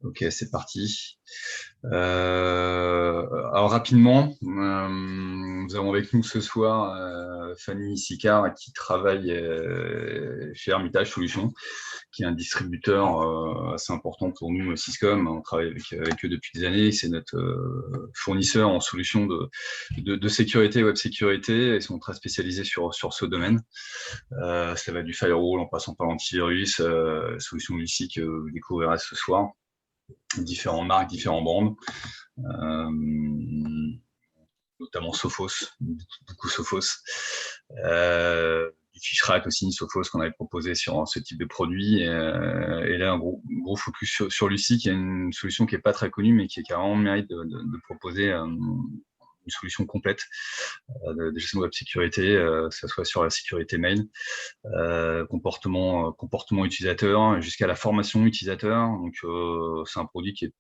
Ok, c'est parti. Alors rapidement, nous avons avec nous ce soir Fanny Sicard qui travaille chez Hermitage Solutions, qui est un distributeur assez important pour nous, Syscom. On travaille avec eux depuis des années. C'est notre fournisseur en solutions de sécurité, web sécurité. Ils sont très spécialisés sur ce domaine. Ça va du firewall en passant par l'antivirus, solutions Lucie que vous découvrirez ce soir. Différentes marques, différents brands, notamment Sophos, beaucoup Sophos. Du Fishrack aussi, Sophos qu'on avait proposé sur ce type de produit. Et là, un gros focus sur Lucie, qui est une solution qui n'est pas très connue, mais qui a carrément le mérite de proposer une solution complète de gestion de web sécurité, que ce soit sur la sécurité mail, comportement utilisateur, jusqu'à la formation utilisateur. Donc, c'est un produit qui est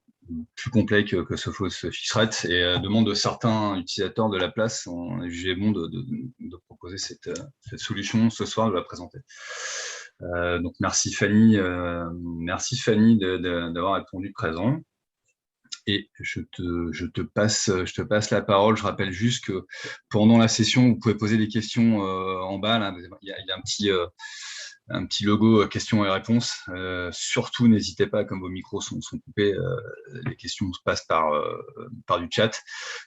plus complet que Sophos Fishrat et demande de certains utilisateurs de la place. On a jugé bon de proposer cette solution ce soir, de la présenter. Donc, merci Fanny d'avoir répondu présent. Et je te passe la parole. Je rappelle juste que pendant la session, vous pouvez poser des questions en bas. Là. Il y a un petit logo questions et réponses. Surtout, n'hésitez pas, comme vos micros sont coupés, les questions se passent par du chat.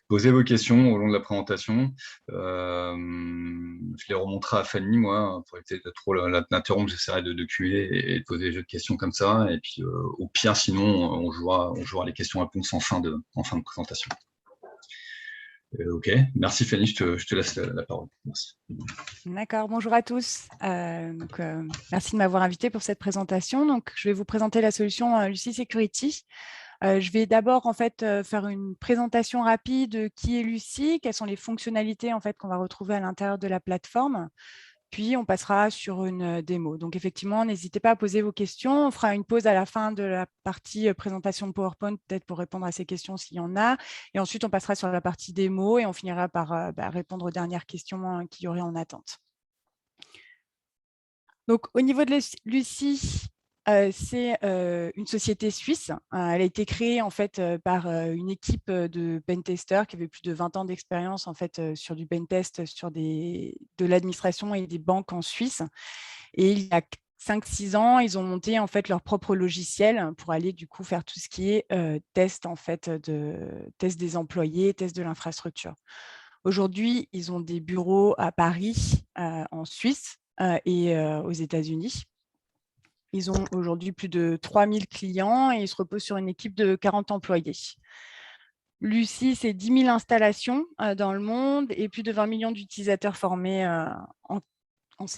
Posez vos questions au long de la présentation. Je les remonterai à Fanny, moi, pour éviter de trop l'interrompre. J'essaierai de cumuler et de poser des jeux de questions comme ça. Et puis, au pire, sinon, on jouera les questions-réponses en fin de présentation. Ok, merci Fanny, je te laisse la parole. Merci. D'accord, bonjour à tous. Merci de m'avoir invité pour cette présentation. Donc, je vais vous présenter la solution Lucie Security. Je vais d'abord en fait faire une présentation rapide de qui est Lucie, quelles sont les fonctionnalités en fait qu'on va retrouver à l'intérieur de la plateforme. Puis, on passera sur une démo. Donc, effectivement, n'hésitez pas à poser vos questions. On fera une pause à la fin de la partie présentation de PowerPoint, peut-être pour répondre à ces questions s'il y en a. Et ensuite, on passera sur la partie démo et on finira par répondre aux dernières questions qu'il y aurait en attente. Donc, au niveau de Lucie, c'est une société suisse. Elle a été créée en fait par une équipe de pentesters qui avait plus de 20 ans d'expérience en fait sur du pentest, sur de l'administration et des banques en Suisse. Et il y a 5-6 ans, ils ont monté en fait leur propre logiciel pour aller du coup faire tout ce qui est test en fait test des employés, test de l'infrastructure. Aujourd'hui, ils ont des bureaux à Paris, en Suisse et aux États-Unis. Ils ont aujourd'hui plus de 3000 clients et ils se reposent sur une équipe de 40 employés. Lucie, c'est 10 000 installations dans le monde et plus de 20 millions d'utilisateurs formés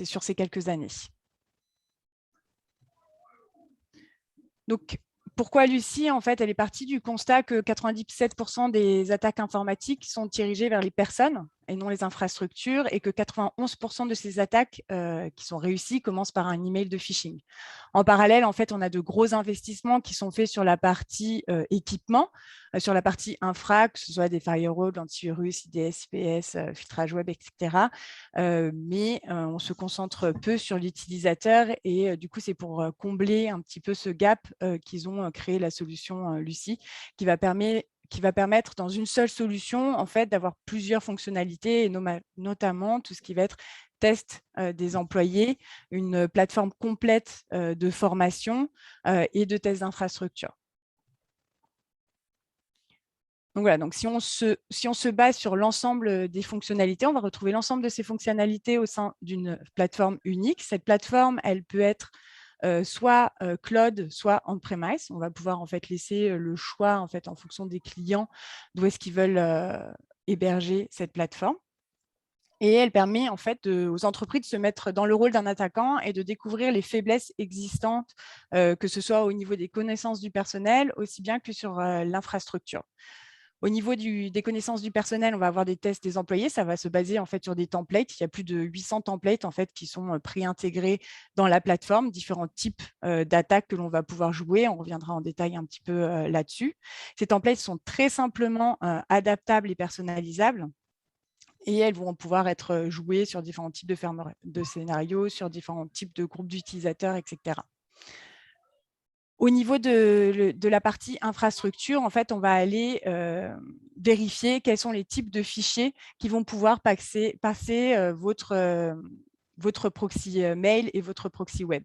sur ces quelques années. Donc, pourquoi Lucie? En fait, elle est partie du constat que 97% des attaques informatiques sont dirigées vers les personnes et non les infrastructures, et que 91% de ces attaques qui sont réussies commencent par un email de phishing. En parallèle, en fait, on a de gros investissements qui sont faits sur la partie équipement, sur la partie infra, que ce soit des firewalls, antivirus, IDS, IPS, filtrage web, etc. Mais on se concentre peu sur l'utilisateur et du coup, c'est pour combler un petit peu ce gap qu'ils ont créé la solution Lucie, qui va permettre dans une seule solution en fait d'avoir plusieurs fonctionnalités et notamment tout ce qui va être test des employés, une plateforme complète de formation et de tests d'infrastructure. Donc voilà, donc si on se base sur l'ensemble des fonctionnalités, on va retrouver l'ensemble de ces fonctionnalités au sein d'une plateforme unique. Cette plateforme, elle peut être soit cloud, soit on-premise. On va pouvoir en fait laisser le choix en fait en fonction des clients d'où est-ce qu'ils veulent héberger cette plateforme. Et elle permet en fait aux entreprises de se mettre dans le rôle d'un attaquant et de découvrir les faiblesses existantes, que ce soit au niveau des connaissances du personnel, aussi bien que sur l'infrastructure. Au niveau des connaissances du personnel, on va avoir des tests des employés. Ça va se baser en fait sur des templates. Il y a plus de 800 templates en fait qui sont préintégrés dans la plateforme, différents types d'attaques que l'on va pouvoir jouer. On reviendra en détail un petit peu là-dessus. Ces templates sont très simplement adaptables et personnalisables. Et elles vont pouvoir être jouées sur différents types de scénarios, sur différents types de groupes d'utilisateurs, etc. Au niveau de la partie infrastructure, en fait, on va aller vérifier quels sont les types de fichiers qui vont pouvoir passer votre proxy mail et votre proxy web.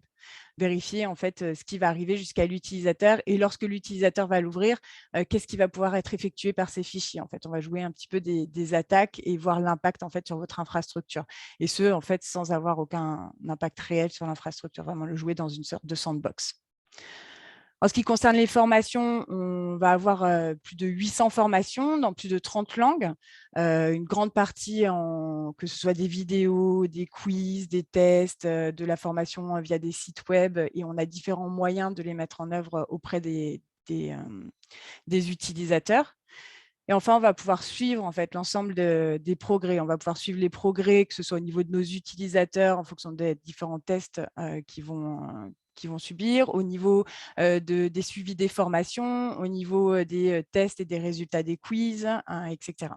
Vérifier en fait ce qui va arriver jusqu'à l'utilisateur et lorsque l'utilisateur va l'ouvrir, qu'est-ce qui va pouvoir être effectué par ces fichiers. En fait, on va jouer un petit peu des attaques et voir l'impact en fait sur votre infrastructure. Et ce, en fait, sans avoir aucun impact réel sur l'infrastructure, vraiment le jouer dans une sorte de sandbox. En ce qui concerne les formations, on va avoir plus de 800 formations dans plus de 30 langues, une grande partie, que ce soit des vidéos, des quiz, des tests, de la formation via des sites web, et on a différents moyens de les mettre en œuvre auprès des utilisateurs. Et enfin, on va pouvoir suivre en fait l'ensemble des progrès. On va pouvoir suivre les progrès, que ce soit au niveau de nos utilisateurs, en fonction des différents tests qui vont subir, au niveau des suivis des formations, au niveau des tests et des résultats des quiz, etc.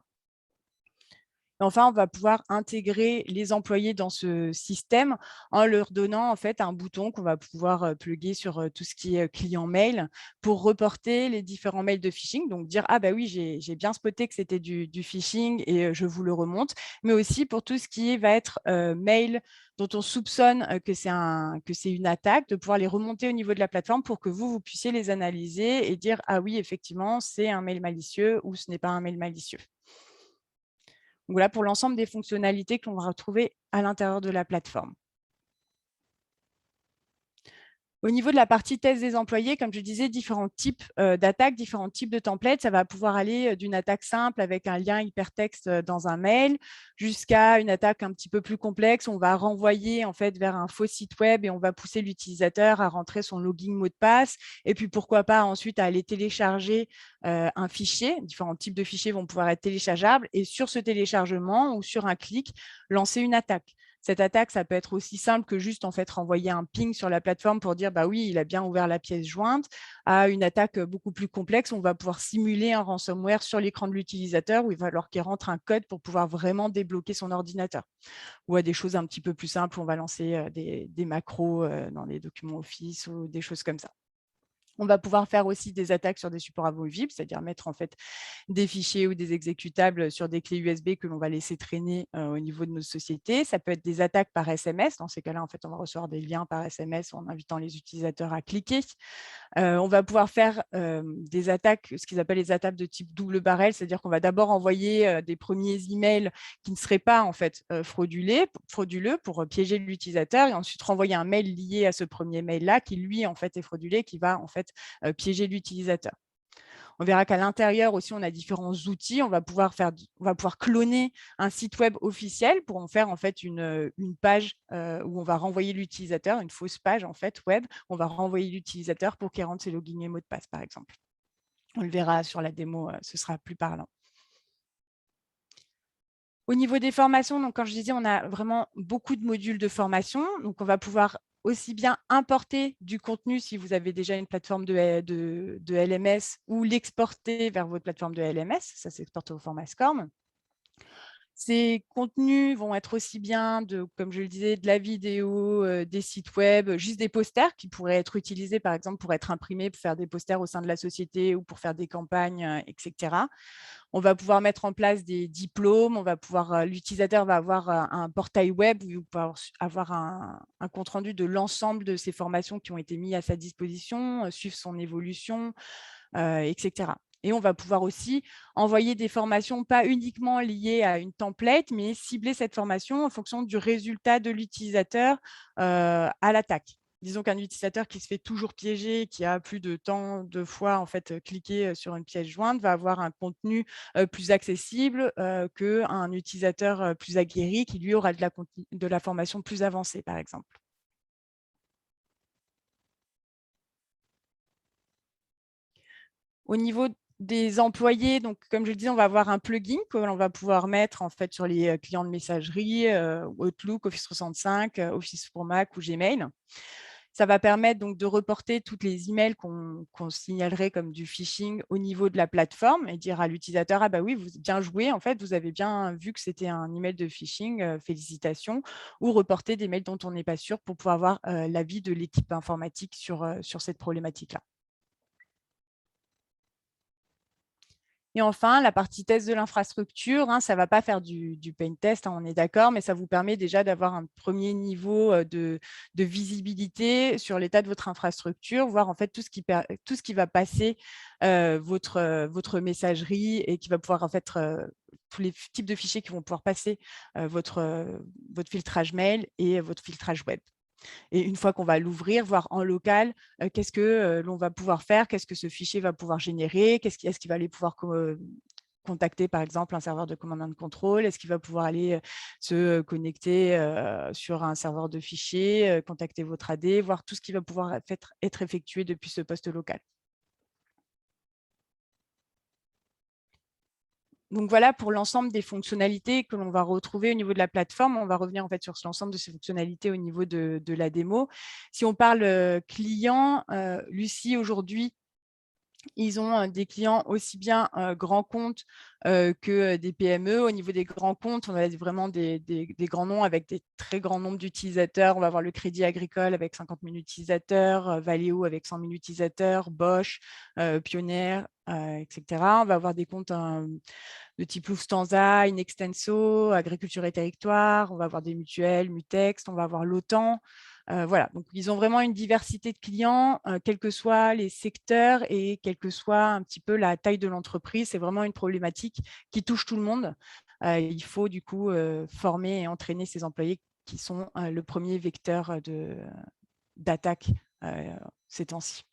Et enfin, on va pouvoir intégrer les employés dans ce système en leur donnant en fait un bouton qu'on va pouvoir plugger sur tout ce qui est client mail pour reporter les différents mails de phishing. Donc dire ah bah oui, j'ai bien spoté que c'était du phishing et je vous le remonte, mais aussi pour tout ce qui va être mail dont on soupçonne que c'est une attaque, de pouvoir les remonter au niveau de la plateforme pour que vous puissiez les analyser et dire ah oui, effectivement, c'est un mail malicieux ou ce n'est pas un mail malicieux. Donc voilà pour l'ensemble des fonctionnalités que l'on va retrouver à l'intérieur de la plateforme. Au niveau de la partie test des employés, comme je disais, différents types d'attaques, différents types de templates. Ça va pouvoir aller d'une attaque simple avec un lien hypertexte dans un mail jusqu'à une attaque un petit peu plus complexe. On va renvoyer en fait vers un faux site web et on va pousser l'utilisateur à rentrer son login mot de passe. Et puis pourquoi pas ensuite à aller télécharger un fichier. Différents types de fichiers vont pouvoir être téléchargeables et sur ce téléchargement ou sur un clic, lancer une attaque. Cette attaque, ça peut être aussi simple que juste en fait renvoyer un ping sur la plateforme pour dire bah oui, il a bien ouvert la pièce jointe, à une attaque beaucoup plus complexe. On va pouvoir simuler un ransomware sur l'écran de l'utilisateur où il va falloir qu'il rentre un code pour pouvoir vraiment débloquer son ordinateur. Ou à des choses un petit peu plus simples, on va lancer des macros dans les documents Office ou des choses comme ça. On va pouvoir faire aussi des attaques sur des supports amovibles, c'est-à-dire mettre en fait des fichiers ou des exécutables sur des clés USB que l'on va laisser traîner au niveau de nos sociétés. Ça peut être des attaques par SMS. Dans ces cas-là, en fait, on va recevoir des liens par SMS en invitant les utilisateurs à cliquer. On va pouvoir faire des attaques, ce qu'ils appellent les attaques de type double barrel, c'est-à-dire qu'on va d'abord envoyer des premiers emails qui ne seraient pas en fait frauduleux pour piéger l'utilisateur et ensuite renvoyer un mail lié à ce premier mail-là qui lui en fait est frauduleux, qui va en fait piéger l'utilisateur. On verra qu'à l'intérieur aussi, on a différents outils. On va pouvoir cloner un site web officiel pour en faire en fait une page où on va renvoyer l'utilisateur, une fausse page en fait web. On va renvoyer l'utilisateur pour qu'il rentre ses logins et mots de passe, par exemple. On le verra sur la démo, ce sera plus parlant. Au niveau des formations, donc comme je disais, on a vraiment beaucoup de modules de formation. Donc, on va pouvoir aussi bien importer du contenu si vous avez déjà une plateforme de LMS ou l'exporter vers votre plateforme de LMS. Ça s'exporte au format SCORM. Ces contenus vont être aussi bien, comme je le disais, de la vidéo, des sites web, juste des posters qui pourraient être utilisés, par exemple, pour être imprimés, pour faire des posters au sein de la société ou pour faire des campagnes, etc. On va pouvoir mettre en place des diplômes, l'utilisateur va avoir un portail web où il va avoir un compte-rendu de l'ensemble de ces formations qui ont été mises à sa disposition, suivre son évolution, etc. Et on va pouvoir aussi envoyer des formations pas uniquement liées à une template, mais cibler cette formation en fonction du résultat de l'utilisateur à l'attaque. Disons qu'un utilisateur qui se fait toujours piéger, qui a plus de tant de fois en fait, cliqué sur une pièce jointe, va avoir un contenu plus accessible qu'un utilisateur plus aguerri qui, lui, aura de la formation plus avancée, par exemple. Au niveau des employés, donc comme je le disais, on va avoir un plugin que l'on va pouvoir mettre en fait sur les clients de messagerie, Outlook, Office 365, Office pour Mac ou Gmail. Ça va permettre donc de reporter toutes les emails qu'on signalerait comme du phishing au niveau de la plateforme et dire à l'utilisateur « Ah bah oui, vous avez bien joué, en fait, vous avez bien vu que c'était un email de phishing, félicitations » ou reporter des mails dont on n'est pas sûr pour pouvoir avoir l'avis de l'équipe informatique sur cette problématique-là. Et enfin, la partie test de l'infrastructure, ça ne va pas faire du paint test, on est d'accord, mais ça vous permet déjà d'avoir un premier niveau de visibilité sur l'état de votre infrastructure, voir en fait tout ce qui va passer votre messagerie et qui va pouvoir en fait tous les types de fichiers qui vont pouvoir passer votre filtrage mail et votre filtrage web. Et une fois qu'on va l'ouvrir, voir en local, qu'est-ce que l'on va pouvoir faire, qu'est-ce que ce fichier va pouvoir générer, est-ce qu'il va aller pouvoir contacter par exemple un serveur de command and control, est-ce qu'il va pouvoir aller se connecter sur un serveur de fichiers, contacter votre AD, voir tout ce qui va pouvoir être effectué depuis ce poste local. Donc voilà pour l'ensemble des fonctionnalités que l'on va retrouver au niveau de la plateforme. On va revenir en fait sur l'ensemble de ces fonctionnalités au niveau de la démo. Si on parle client, Lucie aujourd'hui, ils ont des clients aussi bien grands comptes que des PME. Au niveau des grands comptes, on a vraiment des grands noms avec des très grands nombres d'utilisateurs. On va avoir le Crédit Agricole avec 50 000 utilisateurs, Valeo avec 100 000 utilisateurs, Bosch, Pioneer, etc. On va avoir des comptes de type Lufthansa, Inextenso, Agriculture et Territoire. On va avoir des mutuelles, Mutex, on va avoir l'OTAN. Voilà, donc ils ont vraiment une diversité de clients, quels que soient les secteurs et quelle que soit un petit peu la taille de l'entreprise. C'est vraiment une problématique qui touche tout le monde. Il faut du coup former et entraîner ces employés qui sont le premier vecteur d'attaque ces temps-ci.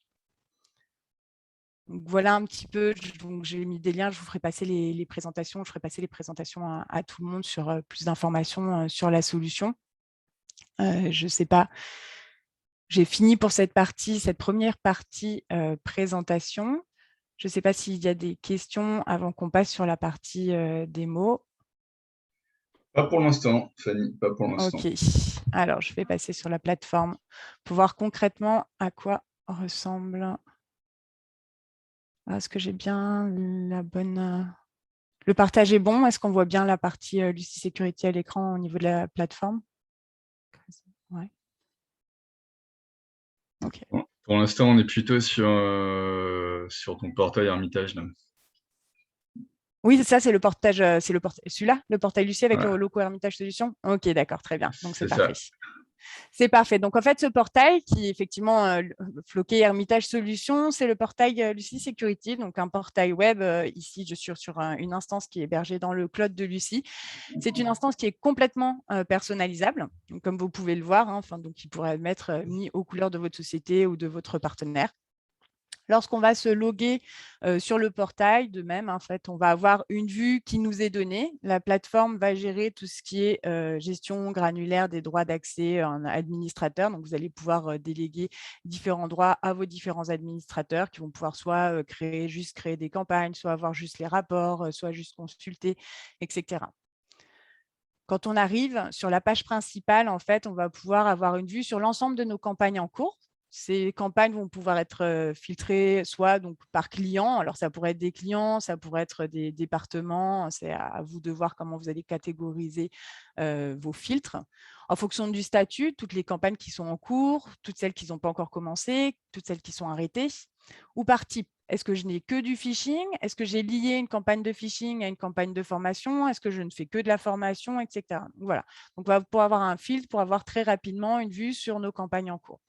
Donc, voilà un petit peu, j'ai mis des liens, je vous ferai passer les présentations, je ferai passer les présentations à tout le monde sur plus d'informations sur la solution. Je ne sais pas. J'ai fini pour cette première partie présentation. Je ne sais pas s'il y a des questions avant qu'on passe sur la partie démo. Pas pour l'instant, Fanny, pas pour l'instant. OK. Alors, je vais passer sur la plateforme pour voir concrètement à quoi ressemble. Est-ce que j'ai bien la bonne… Le partage est bon? Est-ce qu'on voit bien la partie Lucie Security à l'écran au niveau de la plateforme? Ouais. OK. Bon, pour l'instant, on est plutôt sur ton portail Hermitage. Là. Oui, ça, c'est le portage, celui-là, le portail Lucie avec Voilà. le logo Hermitage Solutions. OK, d'accord, très bien. Donc, c'est parfait. Ça. C'est parfait. Donc, en fait, ce portail qui est effectivement floqué Hermitage Solutions, c'est le portail Lucie Security, donc un portail web. Ici, je suis sur une instance qui est hébergée dans le cloud de Lucie. C'est une instance qui est complètement personnalisable, donc, comme vous pouvez le voir, donc qui pourrait être mis aux couleurs de votre société ou de votre partenaire. Lorsqu'on va se loguer sur le portail, de même, en fait, on va avoir une vue qui nous est donnée. La plateforme va gérer tout ce qui est gestion granulaire des droits d'accès en administrateur. Donc, vous allez pouvoir déléguer différents droits à vos différents administrateurs qui vont pouvoir soit créer des campagnes, soit avoir juste les rapports, soit juste consulter, etc. Quand on arrive sur la page principale, en fait, on va pouvoir avoir une vue sur l'ensemble de nos campagnes en cours. Ces campagnes vont pouvoir être filtrées soit donc par client, alors ça pourrait être des clients, ça pourrait être des départements, c'est à vous de voir comment vous allez catégoriser vos filtres. En fonction du statut, toutes les campagnes qui sont en cours, toutes celles qui n'ont pas encore commencé, toutes celles qui sont arrêtées, ou par type. Est-ce que je n'ai que du phishing? Est-ce que j'ai lié une campagne de phishing à une campagne de formation? Est-ce que je ne fais que de la formation, etc. Donc, voilà. Donc, on va pouvoir avoir un filtre pour avoir très rapidement une vue sur nos campagnes en cours.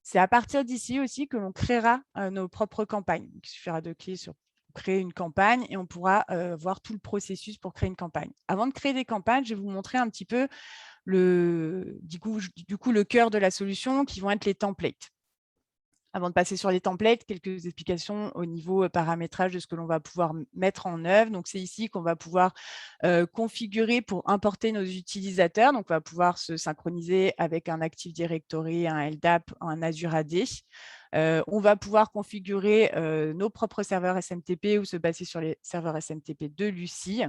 C'est à partir d'ici aussi que l'on créera nos propres campagnes. Il suffira de cliquer sur créer une campagne et on pourra voir tout le processus pour créer une campagne. Avant de créer des campagnes, je vais vous montrer un petit peu du coup, le cœur de la solution qui vont être les templates. Avant de passer sur les templates, quelques explications au niveau paramétrage de ce que l'on va pouvoir mettre en œuvre. Donc, c'est ici qu'on va pouvoir configurer pour importer nos utilisateurs. Donc, on va pouvoir se synchroniser avec un Active Directory, un LDAP, un Azure AD. On va pouvoir configurer nos propres serveurs SMTP ou se baser sur les serveurs SMTP de Lucie.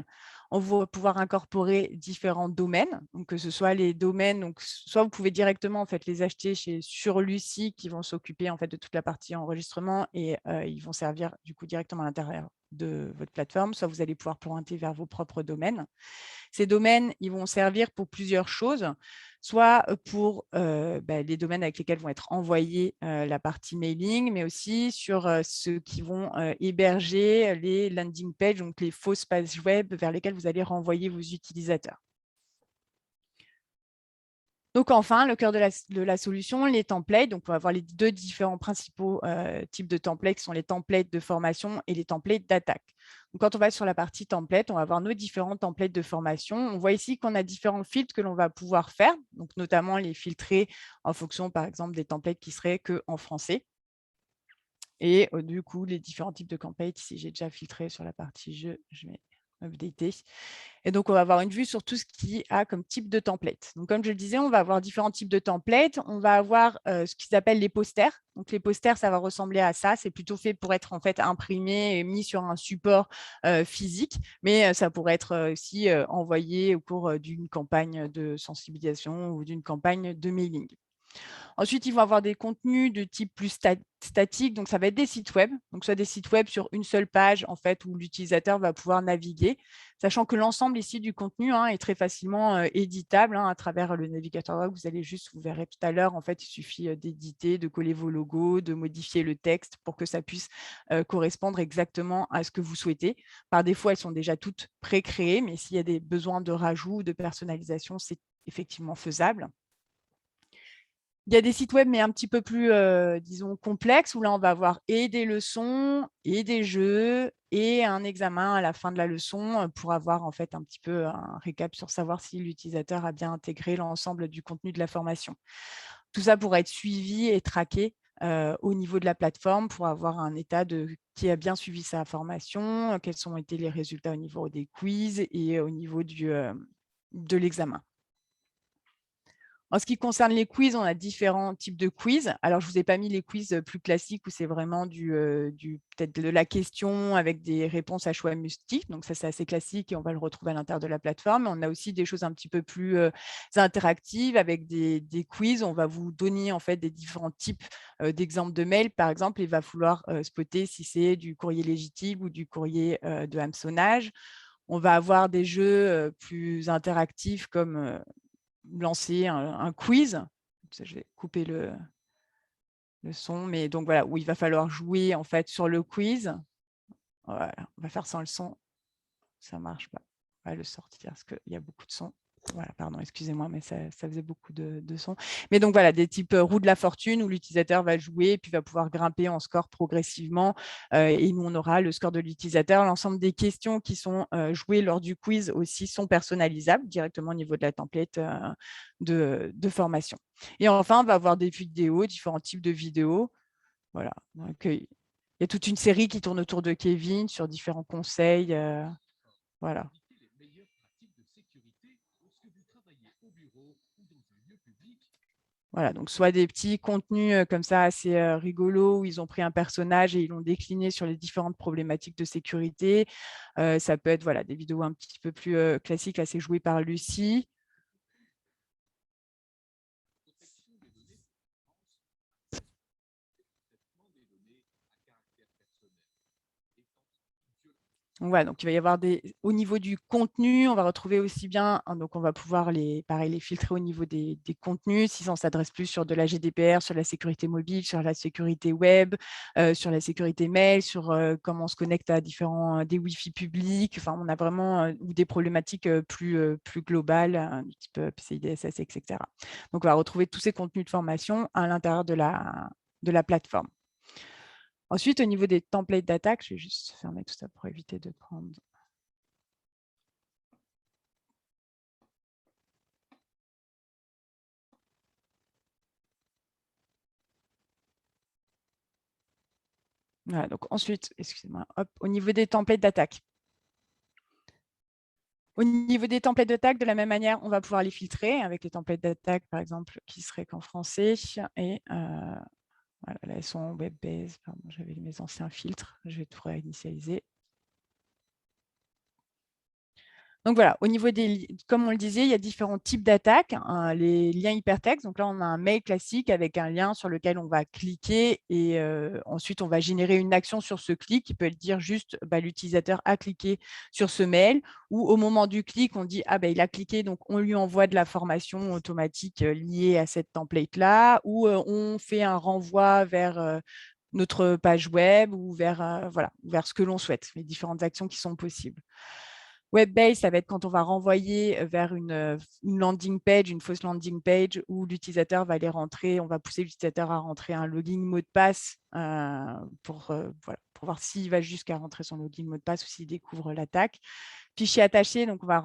On va pouvoir incorporer différents domaines, donc que ce soit les domaines, donc soit vous pouvez directement en fait les acheter sur Lucie qui vont s'occuper en fait de toute la partie enregistrement et ils vont servir du coup directement à l'intérieur de votre plateforme, soit vous allez pouvoir pointer vers vos propres domaines. Ces domaines, ils vont servir pour plusieurs choses, soit pour les domaines avec lesquels vont être envoyés la partie mailing, mais aussi sur ceux qui vont héberger les landing pages, donc les fausses pages web vers lesquelles vous allez renvoyer vos utilisateurs. Donc enfin, le cœur de la solution, les templates. Donc, on va avoir les deux différents principaux types de templates qui sont les templates de formation et les templates d'attaque. Donc, quand on va sur la partie template, on va avoir nos différents templates de formation. On voit ici qu'on a différents filtres que l'on va pouvoir faire, donc notamment les filtrer en fonction, par exemple, des templates qui seraient qu'en français. Et du coup, les différents types de templates, ici, j'ai déjà filtré sur la partie jeu, je vais updater. Et donc, on va avoir une vue sur tout ce qui a comme type de template. Donc, comme je le disais, on va avoir différents types de templates. On va avoir ce qu'ils appellent les posters. Donc, les posters, ça va ressembler à ça. C'est plutôt fait pour être en fait imprimé et mis sur un support physique, mais ça pourrait être aussi envoyé au cours d'une campagne de sensibilisation ou d'une campagne de mailing. Ensuite, ils vont avoir des contenus de type plus statique, donc ça va être des sites web, donc soit des sites web sur une seule page en fait où l'utilisateur va pouvoir naviguer, sachant que l'ensemble ici du contenu est très facilement éditable à travers le navigateur web. Vous verrez tout à l'heure, en fait, il suffit d'éditer, de coller vos logos, de modifier le texte pour que ça puisse correspondre exactement à ce que vous souhaitez. Par défaut, elles sont déjà toutes pré-créées, mais s'il y a des besoins de rajout ou de personnalisation, c'est effectivement faisable. Il y a des sites web, mais un petit peu plus, disons, complexes, où là, on va avoir et des leçons, et des jeux, et un examen à la fin de la leçon pour avoir en fait un petit peu un récap sur savoir si l'utilisateur a bien intégré l'ensemble du contenu de la formation. Tout ça pourra être suivi et traqué au niveau de la plateforme pour avoir un état de qui a bien suivi sa formation, quels ont été les résultats au niveau des quiz et au niveau de l'examen. En ce qui concerne les quiz, on a différents types de quiz. Alors, je ne vous ai pas mis les quiz plus classiques où c'est vraiment peut-être de la question avec des réponses à choix multiples. Donc, ça, c'est assez classique et on va le retrouver à l'intérieur de la plateforme. On a aussi des choses un petit peu plus interactives avec des quiz. On va vous donner en fait des différents types d'exemples de mails. Par exemple, il va falloir spotter si c'est du courrier légitime ou du courrier de hameçonnage. On va avoir des jeux plus interactifs comme lancer un quiz. Je vais couper le son, mais donc voilà, où il va falloir jouer en fait sur le quiz. Voilà, on va faire sans le son, ça marche pas. On va le sortir parce qu'il y a beaucoup de son. Voilà, pardon, excusez-moi, mais ça faisait beaucoup de son. Mais donc voilà, des types roue de la fortune où l'utilisateur va jouer et puis va pouvoir grimper en score progressivement. Et nous, on aura le score de l'utilisateur. L'ensemble des questions qui sont jouées lors du quiz aussi sont personnalisables directement au niveau de la template de formation. Et enfin, on va avoir des vidéos, différents types de vidéos. Voilà. Donc, il y a toute une série qui tourne autour de Kevin sur différents conseils. Voilà. Voilà, donc soit des petits contenus comme ça assez rigolos où ils ont pris un personnage et ils l'ont décliné sur les différentes problématiques de sécurité. Ça peut être voilà, des vidéos un petit peu plus classiques, assez jouées par Lucie. Donc, voilà, donc il va y avoir au niveau du contenu, on va retrouver aussi bien, donc on va pouvoir les filtrer au niveau des contenus, si on s'adresse plus sur de la GDPR, sur la sécurité mobile, sur la sécurité web, sur la sécurité mail, sur comment on se connecte à des Wi-Fi publics. Enfin, on a vraiment ou des problématiques plus globales, du type PCI DSS, etc. Donc, on va retrouver tous ces contenus de formation à l'intérieur de la plateforme. Ensuite, au niveau des templates d'attaque, je vais juste fermer tout ça pour éviter de prendre. Voilà, donc ensuite, excusez-moi, au niveau des templates d'attaque. Au niveau des templates d'attaque, de la même manière, on va pouvoir les filtrer avec les templates d'attaque, par exemple, qui seraient qu'en français. Et voilà, là, elles sont web-based. Pardon, j'avais mes anciens filtres. Je vais tout réinitialiser. Donc voilà, au niveau comme on le disait, il y a différents types d'attaques. Les liens hypertextes, donc là, on a un mail classique avec un lien sur lequel on va cliquer et ensuite, on va générer une action sur ce clic qui peut dire juste l'utilisateur a cliqué sur ce mail ou au moment du clic, on dit « Ah, il a cliqué, donc on lui envoie de la formation automatique liée à cette template-là » ou on fait un renvoi vers notre page web ou vers ce que l'on souhaite, les différentes actions qui sont possibles. Web-based, ça va être quand on va renvoyer vers une landing page, une fausse landing page où l'utilisateur va aller rentrer, on va pousser l'utilisateur à rentrer un login mot de passe pour voir s'il va jusqu'à rentrer son login mot de passe ou s'il découvre l'attaque. Fichier attaché, donc on va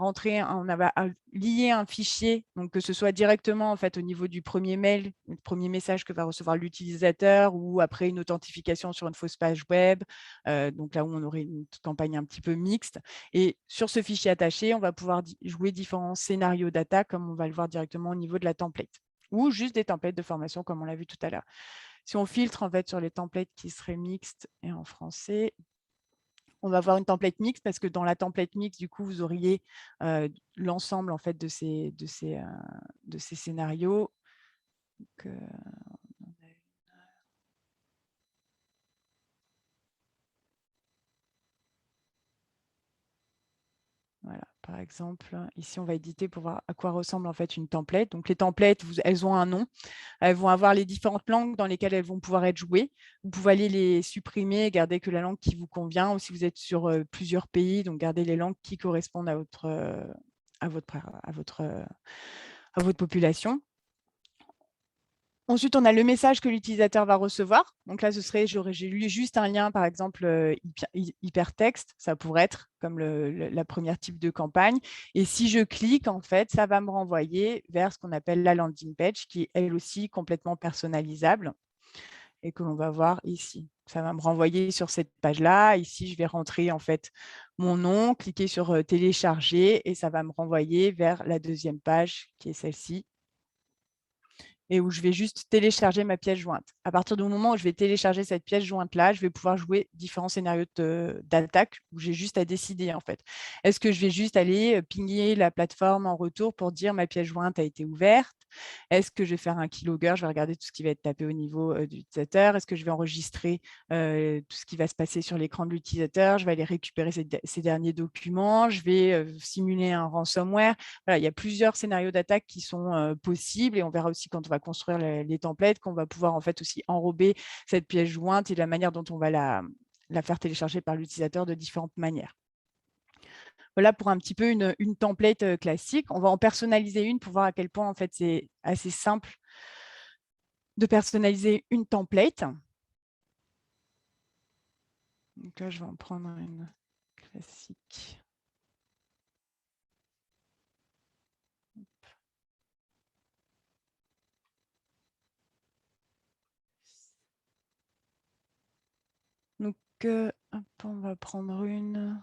lier un fichier, donc que ce soit directement en fait au niveau du premier mail, le premier message que va recevoir l'utilisateur ou après une authentification sur une fausse page web, donc là où on aurait une campagne un petit peu mixte. Et sur ce fichier attaché, on va pouvoir jouer différents scénarios d'attaque comme on va le voir directement au niveau de la template ou juste des templates de formation comme on l'a vu tout à l'heure. Si on filtre en fait sur les templates qui seraient mixtes et en français, on va avoir une template mixte parce que dans la template mixte, du coup, vous auriez l'ensemble en fait de ces scénarios. Donc, voilà, par exemple, ici, on va éditer pour voir à quoi ressemble en fait une template. Donc, les templates, elles ont un nom. Elles vont avoir les différentes langues dans lesquelles elles vont pouvoir être jouées. Vous pouvez aller les supprimer, garder que la langue qui vous convient. Ou si vous êtes sur plusieurs pays, donc garder les langues qui correspondent à votre population. Ensuite, on a le message que l'utilisateur va recevoir. Donc là, j'ai lu juste un lien, par exemple, hypertexte. Ça pourrait être comme la première type de campagne. Et si je clique, en fait, ça va me renvoyer vers ce qu'on appelle la landing page, qui est elle aussi complètement personnalisable et que l'on va voir ici. Ça va me renvoyer sur cette page-là. Ici, je vais rentrer en fait mon nom, cliquer sur télécharger et ça va me renvoyer vers la deuxième page qui est celle-ci, et où je vais juste télécharger ma pièce jointe. À partir du moment où je vais télécharger cette pièce jointe-là, je vais pouvoir jouer différents scénarios d'attaque où j'ai juste à décider en fait. Est-ce que je vais juste aller pinguer la plateforme en retour pour dire ma pièce jointe a été ouverte? Est-ce que je vais faire un keylogger? Je vais regarder tout ce qui va être tapé au niveau de l'utilisateur. Est-ce que je vais enregistrer tout ce qui va se passer sur l'écran de l'utilisateur? Je vais aller récupérer ces derniers documents. Je vais simuler un ransomware. Voilà, il y a plusieurs scénarios d'attaque qui sont possibles et on verra aussi quand on va construire les templates qu'on va pouvoir en fait aussi enrober cette pièce jointe et la manière dont on va la faire télécharger par l'utilisateur de différentes manières. Voilà pour un petit peu une template classique. On va en personnaliser une pour voir à quel point en fait c'est assez simple de personnaliser une template. Donc là, je vais en prendre une classique. Donc, on va prendre une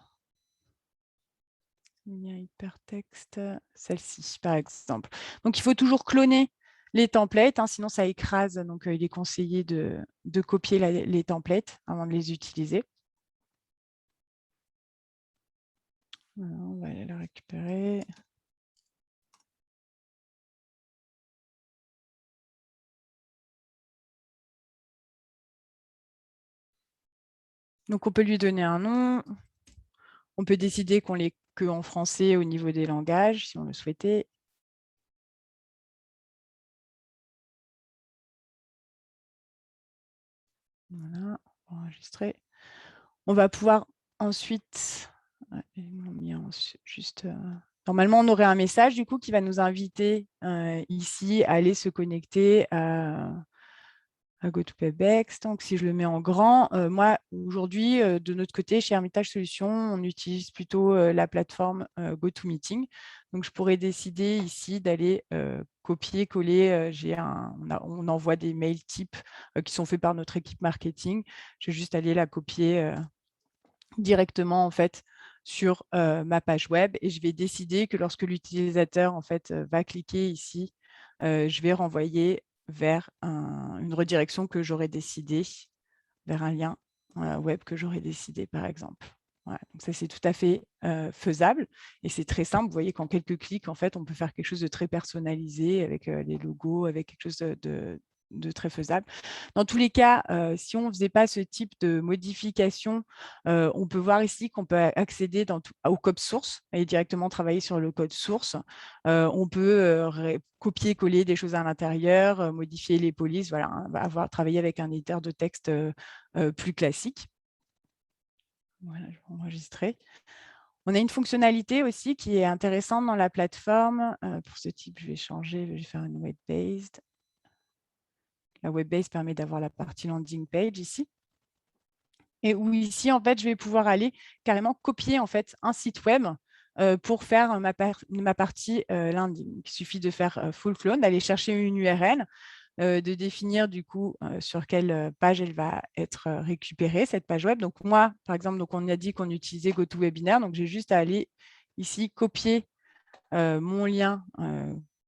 lien hypertexte, celle-ci par exemple. Donc, il faut toujours cloner les templates, sinon ça écrase. Donc, il est conseillé de copier les templates avant de les utiliser. Voilà, on va aller la récupérer. Donc, on peut lui donner un nom. On peut décider qu'on l'ait que en français au niveau des langages, si on le souhaitait. Voilà, enregistrer. On va pouvoir ensuite, normalement, on aurait un message du coup qui va nous inviter ici à aller se connecter à GoToWebEx. Donc, si je le mets en grand, moi, aujourd'hui, de notre côté, chez Hermitage Solutions, on utilise plutôt la plateforme GoToMeeting. Donc, je pourrais décider ici d'aller copier-coller. On envoie des mails types qui sont faits par notre équipe marketing. Je vais juste aller la copier directement en fait sur ma page web et je vais décider que lorsque l'utilisateur en fait va cliquer ici, je vais renvoyer vers une redirection que j'aurais décidé, vers un lien web que j'aurais décidé par exemple. Voilà, donc ça, c'est tout à fait faisable et c'est très simple. Vous voyez qu'en quelques clics, en fait, on peut faire quelque chose de très personnalisé avec les logos, avec quelque chose de très faisable. Dans tous les cas, si on ne faisait pas ce type de modification, on peut voir ici qu'on peut accéder au code source et directement travailler sur le code source. On peut copier-coller des choses à l'intérieur, modifier les polices. Voilà, on va travailler avec un éditeur de texte plus classique. Voilà, je vais enregistrer. On a une fonctionnalité aussi qui est intéressante dans la plateforme. Pour ce type, je vais changer, je vais faire une web-based. La web-based permet d'avoir la partie landing page ici. Et où ici, en fait, je vais pouvoir aller carrément copier en fait, un site web pour faire ma partie landing. Il suffit de faire full clone, d'aller chercher une URL, de définir du coup sur quelle page elle va être récupérée, cette page web. Donc moi, par exemple, donc on a dit qu'on utilisait GoToWebinar, donc j'ai juste à aller ici copier mon lien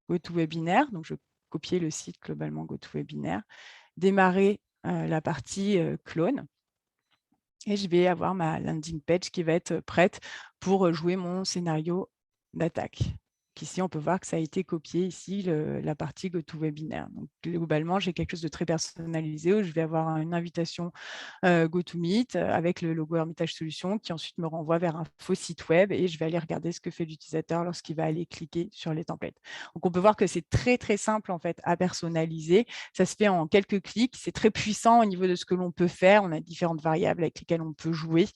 GoToWebinar. Donc je vais copier le site globalement GoToWebinar, démarrer la partie clone. Et je vais avoir ma landing page qui va être prête pour jouer mon scénario d'attaque. Ici, on peut voir que ça a été copié ici, la partie GoToWebinar. Donc, globalement, j'ai quelque chose de très personnalisé où je vais avoir une invitation GoToMeet avec le logo Hermitage Solutions qui ensuite me renvoie vers un faux site web et je vais aller regarder ce que fait l'utilisateur lorsqu'il va aller cliquer sur les templates. Donc, on peut voir que c'est très, très simple en fait à personnaliser. Ça se fait en quelques clics. C'est très puissant au niveau de ce que l'on peut faire. On a différentes variables avec lesquelles on peut jouer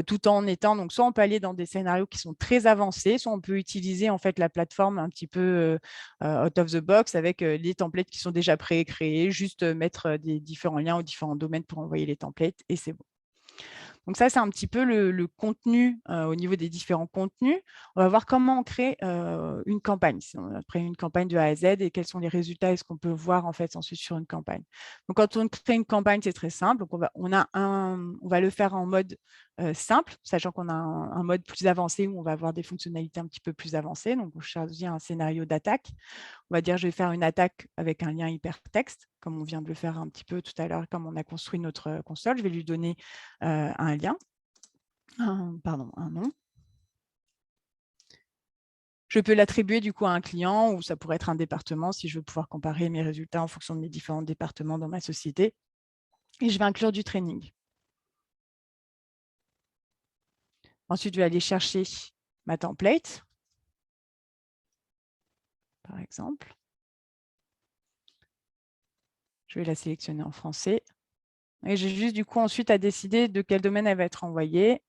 tout en étant… Donc, soit on peut aller dans des scénarios qui sont très avancés, soit on peut utiliser en fait la plateforme un petit peu out of the box avec les templates qui sont déjà pré-créés, juste mettre des différents liens aux différents domaines pour envoyer les templates et c'est bon. Donc ça, c'est un petit peu le contenu au niveau des différents contenus. On va voir comment on crée une campagne. Si on a créé une campagne de A à Z et quels sont les résultats et ce qu'on peut voir en fait ensuite sur une campagne. Donc quand on crée une campagne, c'est très simple. Donc on va le faire en mode simple, sachant qu'on a un mode plus avancé où on va avoir des fonctionnalités un petit peu plus avancées. Donc on choisit un scénario d'attaque. On va dire je vais faire une attaque avec un lien hypertexte, comme on vient de le faire un petit peu tout à l'heure, comme on a construit notre console. Je vais lui donner un lien, un nom. Je peux l'attribuer du coup à un client ou ça pourrait être un département si je veux pouvoir comparer mes résultats en fonction de mes différents départements dans ma société. Et je vais inclure du training. Ensuite, je vais aller chercher ma template, par exemple. Je vais la sélectionner en français. Et j'ai juste du coup ensuite à décider de quel domaine elle va être envoyée.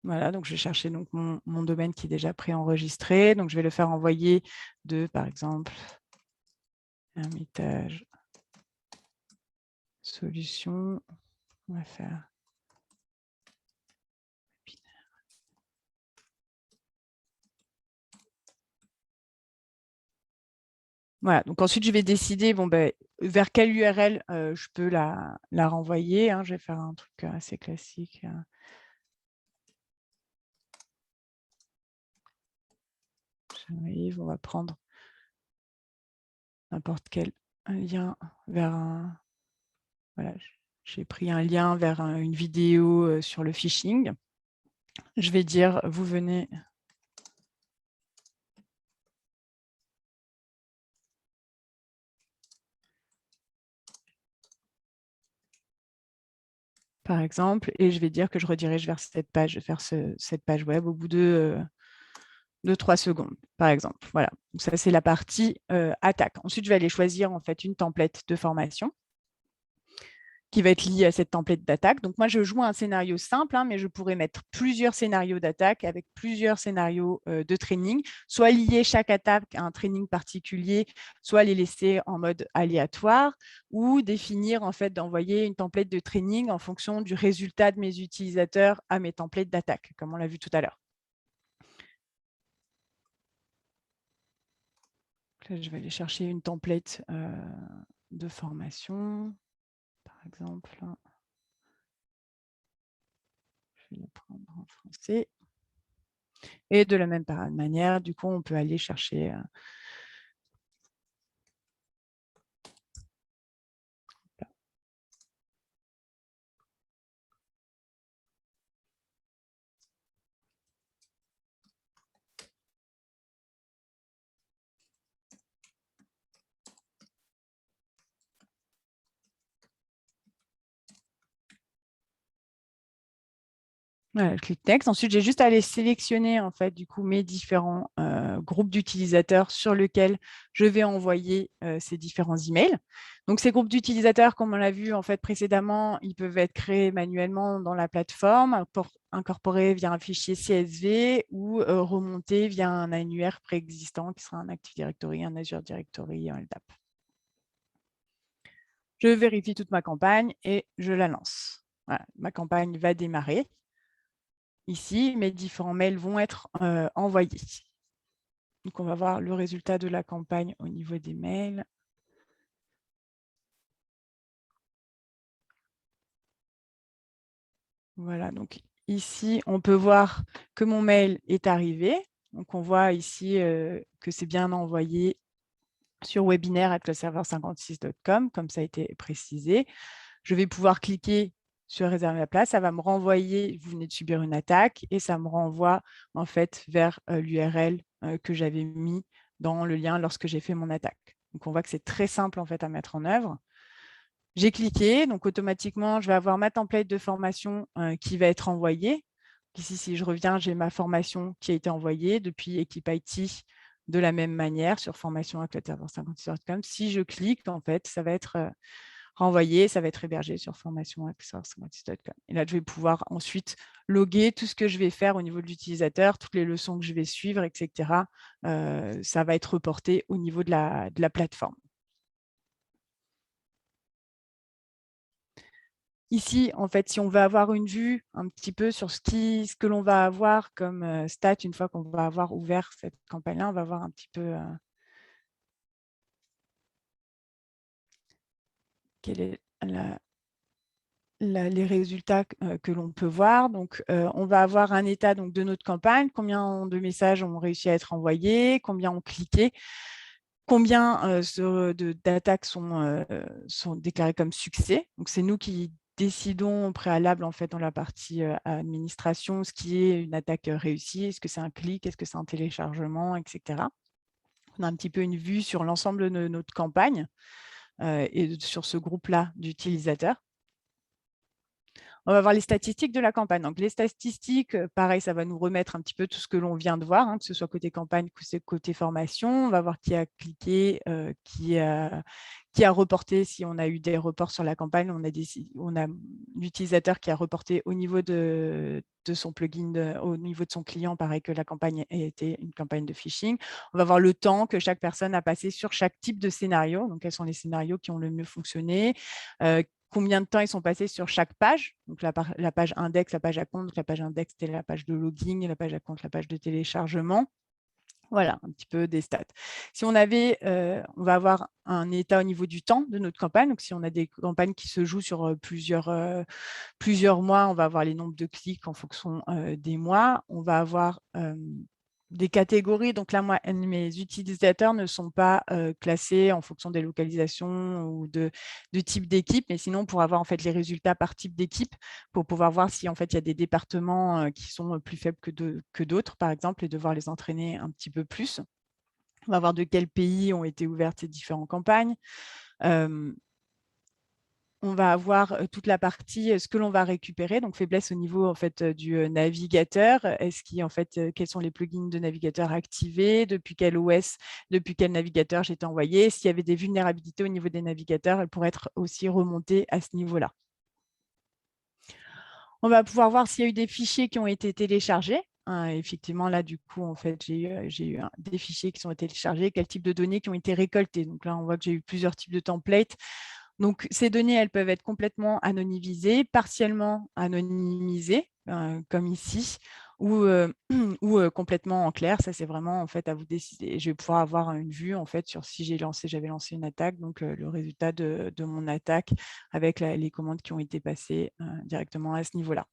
Voilà, donc je vais chercher donc mon domaine qui est déjà préenregistré. Donc, je vais le faire envoyer de, par exemple, Hermitage Solutions. On va faire voilà, donc ensuite, je vais décider vers quelle URL je peux la renvoyer. Je vais faire un truc assez classique. J'arrive, on va prendre n'importe quel lien vers un… Voilà, j'ai pris un lien vers une vidéo sur le phishing. Je vais dire, vous venez… par exemple, et je vais dire que je redirige vers cette page, je vais faire cette page web au bout de 3 secondes, par exemple. Voilà, donc ça, c'est la partie attaque. Ensuite, je vais aller choisir en fait une template de formation qui va être liée à cette template d'attaque. Donc, moi, je joue un scénario simple, mais je pourrais mettre plusieurs scénarios d'attaque avec plusieurs scénarios de training, soit lier chaque attaque à un training particulier, soit les laisser en mode aléatoire, ou définir, en fait, d'envoyer une template de training en fonction du résultat de mes utilisateurs à mes templates d'attaque, comme on l'a vu tout à l'heure. Là, je vais aller chercher une template de formation, par exemple. Je vais la prendre en français. Et de la même manière, du coup, on peut aller chercher voilà, je clique Next. Ensuite, j'ai juste à aller sélectionner en fait, du coup, mes différents groupes d'utilisateurs sur lesquels je vais envoyer ces différents emails. Donc, ces groupes d'utilisateurs, comme on l'a vu en fait précédemment, ils peuvent être créés manuellement dans la plateforme, incorporés via un fichier CSV ou remontés via un annuaire préexistant qui sera un Active Directory, un Azure Directory, un LDAP. Je vérifie toute ma campagne et je la lance. Voilà, ma campagne va démarrer. Ici, mes différents mails vont être envoyés. Donc, on va voir le résultat de la campagne au niveau des mails. Voilà, donc ici, on peut voir que mon mail est arrivé. Donc, on voit ici que c'est bien envoyé sur webinaire@cloudserver56.com, comme ça a été précisé. Je vais pouvoir cliquer sur réserver la place, ça va me renvoyer, vous venez de subir une attaque, et ça me renvoie en fait vers l'URL que j'avais mis dans le lien lorsque j'ai fait mon attaque. Donc, on voit que c'est très simple en fait à mettre en œuvre. J'ai cliqué, donc automatiquement, je vais avoir ma template de formation qui va être envoyée. Ici, si je reviens, j'ai ma formation qui a été envoyée depuis Équipe IT de la même manière sur formation@cloudserver56.com. Si je clique, en fait, ça va être renvoyé, ça va être hébergé sur formation@cloudserver56.com. Et là, je vais pouvoir ensuite loguer tout ce que je vais faire au niveau de l'utilisateur, toutes les leçons que je vais suivre, etc. Ça va être reporté au niveau de la plateforme. Ici, en fait, si on veut avoir une vue un petit peu sur ce que l'on va avoir comme stat une fois qu'on va avoir ouvert cette campagne-là, on va voir un petit peu quel est les résultats que l'on peut voir. Donc, on va avoir un état donc, de notre campagne, combien de messages ont réussi à être envoyés, combien ont cliqué, combien d'attaques sont déclarées comme succès. Donc, c'est nous qui décidons au préalable en fait dans la partie administration ce qui est une attaque réussie, est-ce que c'est un clic, est-ce que c'est un téléchargement, etc. On a un petit peu une vue sur l'ensemble de notre campagne et sur ce groupe-là d'utilisateurs. On va voir les statistiques de la campagne. Donc, les statistiques, pareil, ça va nous remettre un petit peu tout ce que l'on vient de voir, hein, que ce soit côté campagne, côté formation. On va voir qui a cliqué, qui a reporté. Si on a eu des reports sur la campagne, on a l'utilisateur qui a reporté au niveau de son plugin, au niveau de son client, pareil que la campagne a été une campagne de phishing. On va voir le temps que chaque personne a passé sur chaque type de scénario. Donc, quels sont les scénarios qui ont le mieux fonctionné, combien de temps ils sont passés sur chaque page. Donc, la page index, la page à compte. La page index, c'était la page de login, la page à compte, la page de téléchargement. Voilà, un petit peu des stats. Si on avait, on va avoir un état au niveau du temps de notre campagne. Donc, si on a des campagnes qui se jouent sur plusieurs mois, on va avoir les nombres de clics en fonction des mois. On va avoir des catégories. Donc là, moi, mes utilisateurs ne sont pas classés en fonction des localisations ou de type d'équipe, mais sinon, pour avoir en fait les résultats par type d'équipe, pour pouvoir voir si en fait il y a des départements qui sont plus faibles que d'autres, par exemple, et devoir les entraîner un petit peu plus. On va voir de quels pays ont été ouvertes ces différentes campagnes. On va avoir toute la partie, ce que l'on va récupérer, donc faiblesse au niveau en fait, du navigateur. Quels sont les plugins de navigateur activés, depuis quel OS, depuis quel navigateur j'ai été envoyé. S'il y avait des vulnérabilités au niveau des navigateurs, elles pourraient être aussi remontées à ce niveau-là. On va pouvoir voir s'il y a eu des fichiers qui ont été téléchargés. Effectivement, là, du coup, en fait, j'ai eu des fichiers qui sont téléchargés, quel type de données qui ont été récoltées. Donc là, on voit que j'ai eu plusieurs types de templates. Donc, ces données, elles peuvent être complètement anonymisées, partiellement anonymisées, comme ici, ou complètement en clair. Ça, c'est vraiment en fait à vous décider. Je vais pouvoir avoir une vue en fait sur si j'avais lancé une attaque, donc le résultat de mon attaque avec les commandes qui ont été passées directement à ce niveau-là.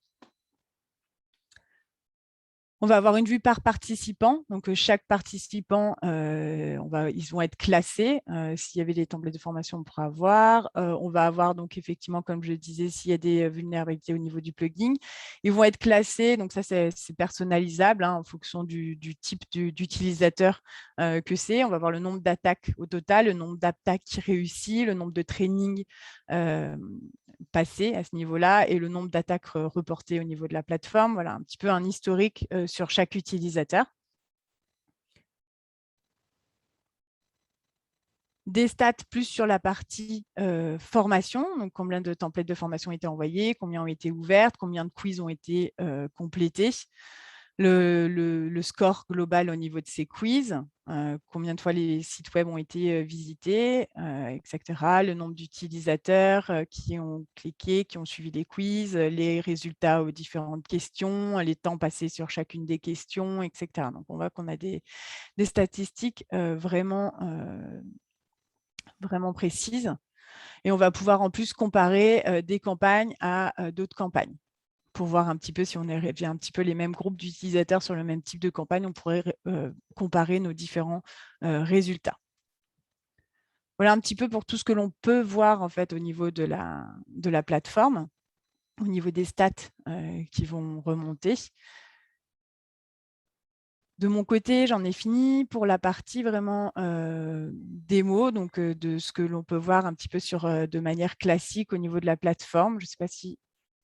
On va avoir une vue par participant. Donc, chaque participant, ils vont être classés. S'il y avait des templates de formation, on pourra voir. On va avoir donc effectivement, comme je le disais, s'il y a des vulnérabilités au niveau du plugin, ils vont être classés. Donc, ça, c'est personnalisable en fonction du type d'utilisateur que c'est. On va voir le nombre d'attaques au total, le nombre d'attaques réussies, le nombre de trainings passé à ce niveau-là et le nombre d'attaques reportées au niveau de la plateforme. Voilà, un petit peu un historique sur chaque utilisateur. Des stats plus sur la partie formation, donc combien de templates de formation ont été envoyés, combien ont été ouvertes, combien de quiz ont été complétés, le score global au niveau de ces quiz, combien de fois les sites web ont été visités, etc. Le nombre d'utilisateurs qui ont cliqué, qui ont suivi les quiz, les résultats aux différentes questions, les temps passés sur chacune des questions, etc. Donc, on voit qu'on a des statistiques vraiment précises. Et on va pouvoir en plus comparer des campagnes à d'autres campagnes pour voir un petit peu si on avait un petit peu les mêmes groupes d'utilisateurs sur le même type de campagne, on pourrait comparer nos différents résultats. Voilà un petit peu pour tout ce que l'on peut voir en fait au niveau de la plateforme, au niveau des stats qui vont remonter. De mon côté, j'en ai fini pour la partie vraiment démo, donc de ce que l'on peut voir un petit peu de manière classique au niveau de la plateforme. Je ne sais pas si...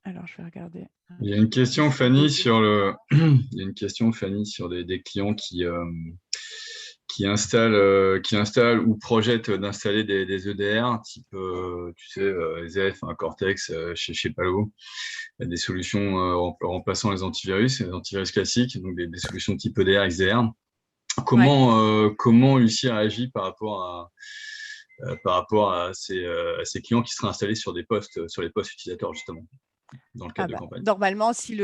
Alors, je vais regarder. Il y a une question, Fanny, sur il y a une question, Fanny, sur des clients qui installent ou projettent d'installer des EDR, type, tu sais, EZF, Cortex, chez Palo, des solutions remplaçant les antivirus classiques, donc des solutions type EDR, XDR. Comment Lucie réagit par rapport à ces clients qui seraient installés sur les postes utilisateurs, justement, dans le cadre de campagne? Normalement, si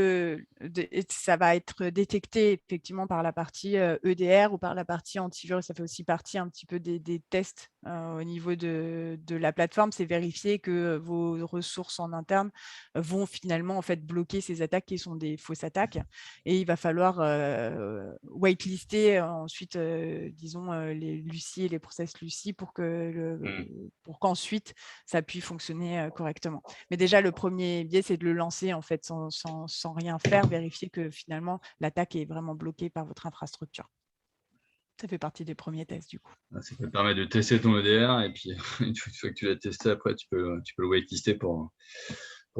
ça va être détecté effectivement par la partie EDR ou par la partie antivirus, ça fait aussi partie un petit peu des tests au niveau de la plateforme, c'est vérifier que vos ressources en interne vont finalement en fait bloquer ces attaques qui sont des fausses attaques. Et il va falloir whitelister ensuite, disons, les Lucie et les process Lucie pour qu'ensuite ça puisse fonctionner correctement. Mais déjà, le premier biais, c'est de le lancer en fait sans rien faire, vérifier que finalement l'attaque est vraiment bloquée par votre infrastructure. Ça fait partie des premiers tests du coup. Ça peut te permettre de tester ton EDR et puis une fois que tu l'as testé, après tu peux le whitelister pour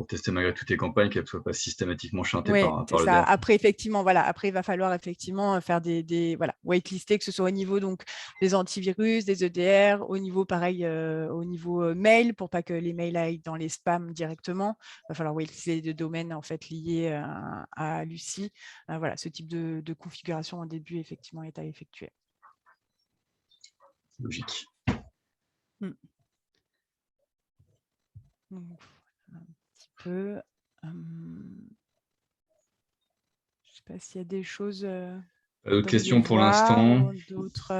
tester malgré toutes tes campagnes, qu'elles ne soient pas systématiquement chantées par ça. l'EDR. Après, effectivement, voilà. Après, il va falloir effectivement faire des whitelister, que ce soit au niveau donc des antivirus, des EDR, au niveau pareil, au niveau mail, pour pas que les mails aillent dans les spams directement. Il va falloir whitelister des domaines en fait liés à Lucie. Voilà, ce type de configuration au début effectivement est à effectuer. Logique. Donc, un petit peu. Je ne sais pas s'il y a des choses. D'autres questions pour l'instant? D'autres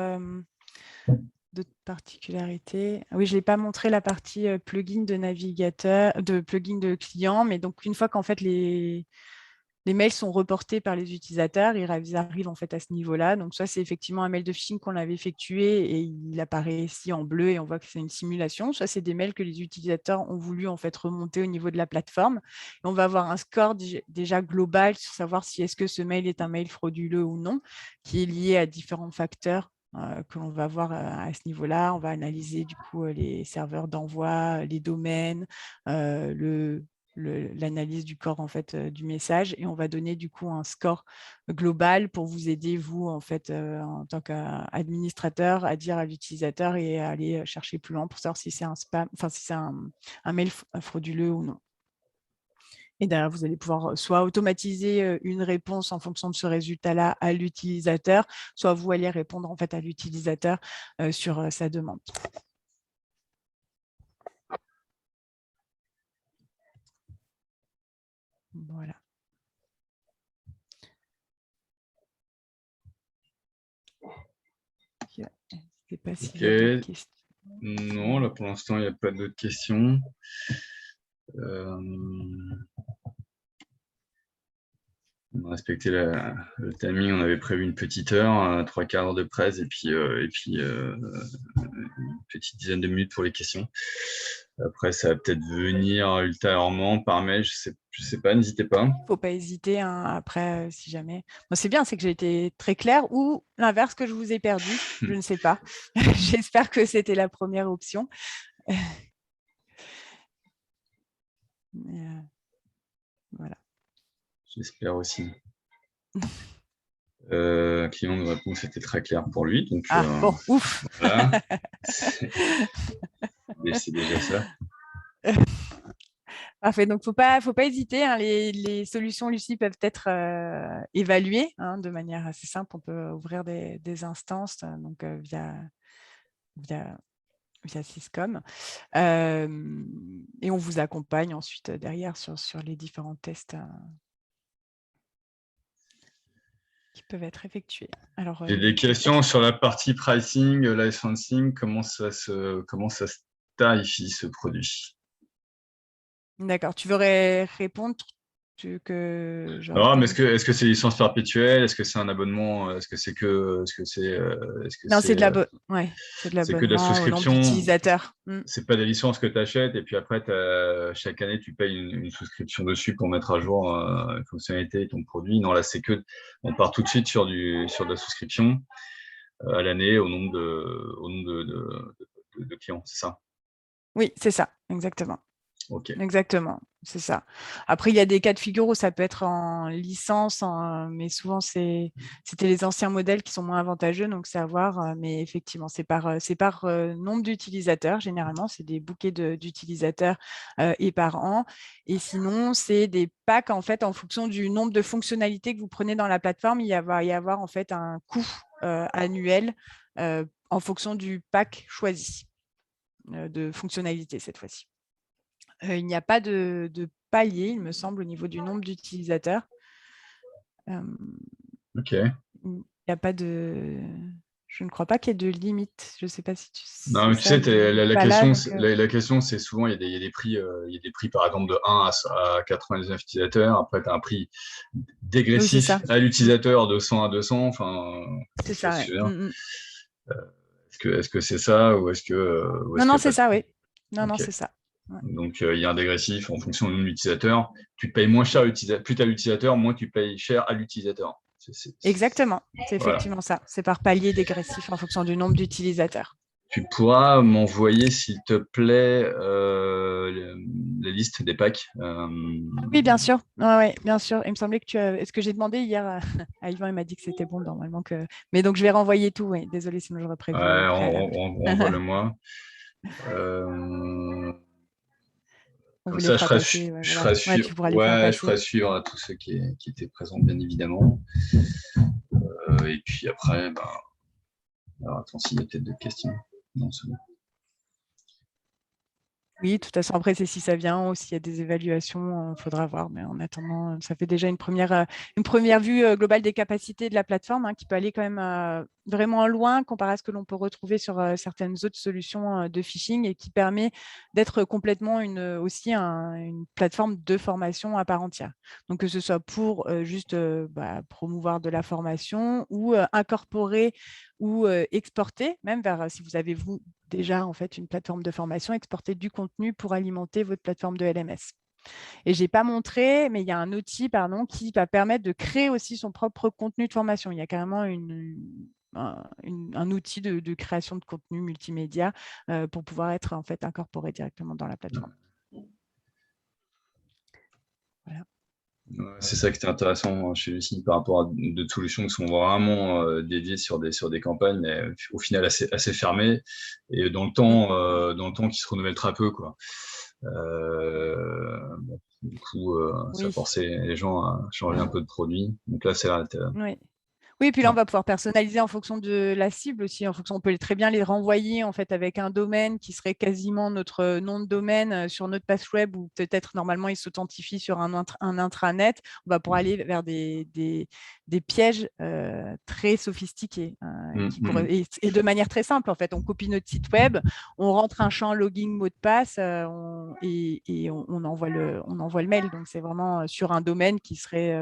particularités. Oui, je n'ai pas montré la partie plugin de navigateur, de plugin de client, mais donc une fois qu'en fait les mails sont reportés par les utilisateurs, ils arrivent en fait à ce niveau-là. Donc ça, c'est effectivement un mail de phishing qu'on avait effectué et il apparaît ici en bleu et on voit que c'est une simulation. Soit c'est des mails que les utilisateurs ont voulu en fait remonter au niveau de la plateforme. Et on va avoir un score déjà global sur savoir si est-ce que ce mail est un mail frauduleux ou non, qui est lié à différents facteurs que l'on va voir à ce niveau-là. On va analyser du coup les serveurs d'envoi, les domaines, l'analyse du corps en fait du message et on va donner du coup un score global pour vous aider vous en fait en tant qu'administrateur à dire à l'utilisateur et à aller chercher plus loin pour savoir si c'est un spam, enfin si c'est un mail frauduleux ou non. Et derrière, vous allez pouvoir soit automatiser une réponse en fonction de ce résultat-là à l'utilisateur, soit vous allez répondre en fait à l'utilisateur sur sa demande. Voilà. Je ne sais pas s'il y a d'autres questions. Non, là pour l'instant, il n'y a pas d'autres questions. On a respecté le timing, on avait prévu une petite heure, 3/4 de presse, et puis une petite dizaine de minutes pour les questions. Après, ça va peut-être venir ultérieurement par mail, je sais pas, n'hésitez pas. Il ne faut pas hésiter, hein, après, si jamais. Moi, c'est bien, c'est que j'ai été très claire, ou l'inverse, que je vous ai perdu, je ne sais pas. J'espère que c'était la première option. Mais, voilà. J'espère aussi. Client nous répond que c'était très clair pour lui. Donc, bon, ouf. Voilà. C'est déjà ça. Parfait. Donc, faut pas hésiter, hein. Les solutions Lucie peuvent être évaluées, hein, de manière assez simple. On peut ouvrir des instances donc, via Syscom. Et on vous accompagne ensuite derrière sur les différents tests qui peuvent être effectués. Alors, j'ai des questions sur la partie pricing, licensing, comment ça se tarifie ce produit? D'accord. Tu veux répondre que je Non, mais réponde? est-ce que c'est licence perpétuelle? Est-ce que c'est un abonnement? Est-ce que c'est Non, c'est de que de la l'abonnement au nombre souscription? d'utilisateurs. C'est pas des licences que tu achètes et puis après, chaque année, tu payes une souscription dessus pour mettre à jour les fonctionnalités de ton produit. Non, là, on part tout de suite sur de la souscription à l'année au nombre de clients, c'est ça? Oui, c'est ça, exactement. Ok. Exactement, c'est ça. Après, il y a des cas de figure où ça peut être en licence, mais souvent, c'était les anciens modèles qui sont moins avantageux, donc c'est à voir. Mais effectivement, c'est par nombre d'utilisateurs. Généralement, c'est des bouquets d'utilisateurs et par an. Et sinon, c'est des packs, en fait, en fonction du nombre de fonctionnalités que vous prenez dans la plateforme. Il va y avoir en fait un coût annuel en fonction du pack choisi de fonctionnalités cette fois-ci. Il n'y a pas de palier, il me semble, au niveau du nombre d'utilisateurs. Ok. Il n'y a pas de... Je ne crois pas qu'il y ait de limite. Je ne sais pas si tu Non, sais mais tu ça. sais, Je n'ai pas là. Donc, la question, c'est souvent, il y a des prix, par exemple, de 1 à 99 utilisateurs. Après, tu as un prix oui, c'est dégressif ça. à l'utilisateur de 100 à 200. Enfin, C'est tu vois ça, ce ouais. que je veux dire. Est-ce que c'est ça ou est-ce Non, qu'il non, n'y a pas c'est de... ça, oui. Non, non, Ok. c'est ça. Ouais. Donc, il y a un dégressif en fonction du nombre d'utilisateurs. Tu payes moins cher plus tu as l'utilisateur, moins tu payes cher à l'utilisateur. Exactement, c'est Voilà. effectivement ça. C'est par palier dégressif en fonction du nombre d'utilisateurs. Tu pourras m'envoyer, s'il te plaît, la liste des packs. Oui, bien sûr. Ouais, bien sûr. Il me semblait que Est-ce que j'ai demandé hier à Yvan, il m'a dit que c'était bon normalement. Mais donc, je vais renvoyer tout. Oui. Désolée, sinon j'aurais prévu au Ouais, préalable. envoie-le-moi. On Comme vous les ça, fera passer. Ouais, voilà. Ouais, tu pourras les faire je ferai passer. suivre à tous ceux qui étaient présents, bien évidemment. Et puis après, alors attends, s'il y a peut-être d'autres questions. Non, c'est bon. Oui, de toute façon, après, c'est si ça vient ou s'il y a des évaluations, il faudra voir. Mais en attendant, ça fait déjà une première vue globale des capacités de la plateforme, hein, qui peut aller quand même vraiment loin comparé à ce que l'on peut retrouver sur certaines autres solutions de phishing et qui permet d'être complètement aussi une plateforme de formation à part entière. Donc, que ce soit pour juste promouvoir de la formation ou incorporer ou exporter, même vers, si vous avez vous déjà en fait une plateforme de formation, exporter du contenu pour alimenter votre plateforme de LMS. Et je n'ai pas montré, mais il y a un outil qui va permettre de créer aussi son propre contenu de formation. Il y a carrément un outil de création de contenu multimédia pour pouvoir être en fait incorporé directement dans la plateforme. Voilà. C'est ça qui était intéressant chez Lucie par rapport à d'autres solutions qui sont vraiment dédiées sur des campagnes, mais au final assez fermées et dans le temps qui se renouvelle très peu, quoi. Du coup, ça Oui. forçait les gens à changer un peu de produit. Donc là, c'est là. Oui. Oui, et puis là, on va pouvoir personnaliser en fonction de la cible aussi. On peut très bien les renvoyer en fait avec un domaine qui serait quasiment notre nom de domaine sur notre page web ou peut-être normalement il s'authentifie sur un intranet. On va pouvoir aller vers des pièges très sophistiqués et de manière très simple en fait. On copie notre site web, on rentre un champ login mot de passe et on envoie le mail. Donc c'est vraiment sur un domaine qui serait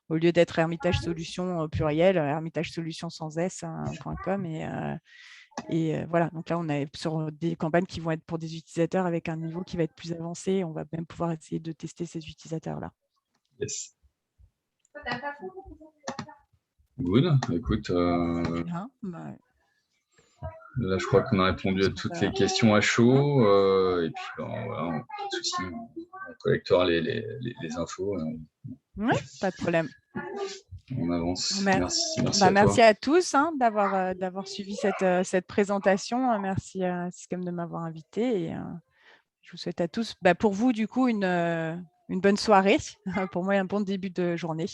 au lieu d'être Hermitage Solutions au pluriel, Hermitage Solutions sans s.com. Et voilà, donc là, on est sur des campagnes qui vont être pour des utilisateurs avec un niveau qui va être plus avancé. On va même pouvoir essayer de tester ces utilisateurs-là. Yes. Good. Écoute, Bien, bah, là, je crois qu'on a répondu à toutes les questions à chaud. Et puis, voilà, pas de souci, on collectera les infos. ouais, pas de problème. On avance. Merci à merci toi. à tous d'avoir suivi cette présentation. Merci à Syscom de m'avoir invité. Et je vous souhaite à tous, pour vous, du coup, une bonne soirée. Pour moi, un bon début de journée.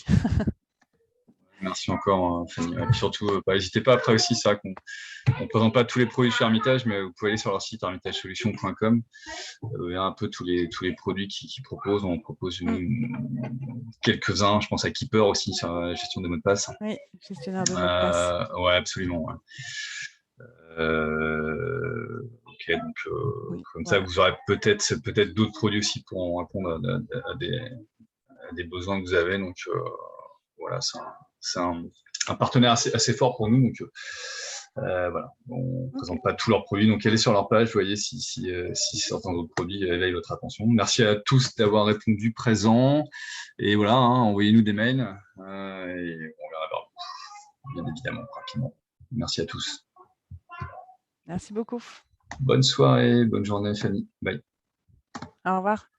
Merci encore, Fanny. Et puis surtout, n'hésitez pas après aussi, c'est vrai qu'on ne présente pas tous les produits chez Hermitage, mais vous pouvez aller sur leur site hermitagesolutions.com. Vous verrez un peu tous les produits qu'ils proposent. On propose quelques-uns. Je pense à Keeper aussi sur la gestion des mots de passe. Oui, gestionnaire de mots de passe. Ouais, absolument. Ouais. Ok, donc comme ça, vous aurez peut-être d'autres produits aussi pour répondre à des besoins que vous avez. Donc voilà, c'est un partenaire assez fort pour nous. Donc voilà, on ne présente pas tous leurs produits. Donc allez sur leur page, voyez si certains autres produits éveillent votre attention. Merci à tous d'avoir répondu présent. Et voilà, envoyez-nous des mails et on verra vers vous, bien évidemment, rapidement. Merci à tous. Merci beaucoup. Bonne soirée, bonne journée, Fanny. Bye. Au revoir.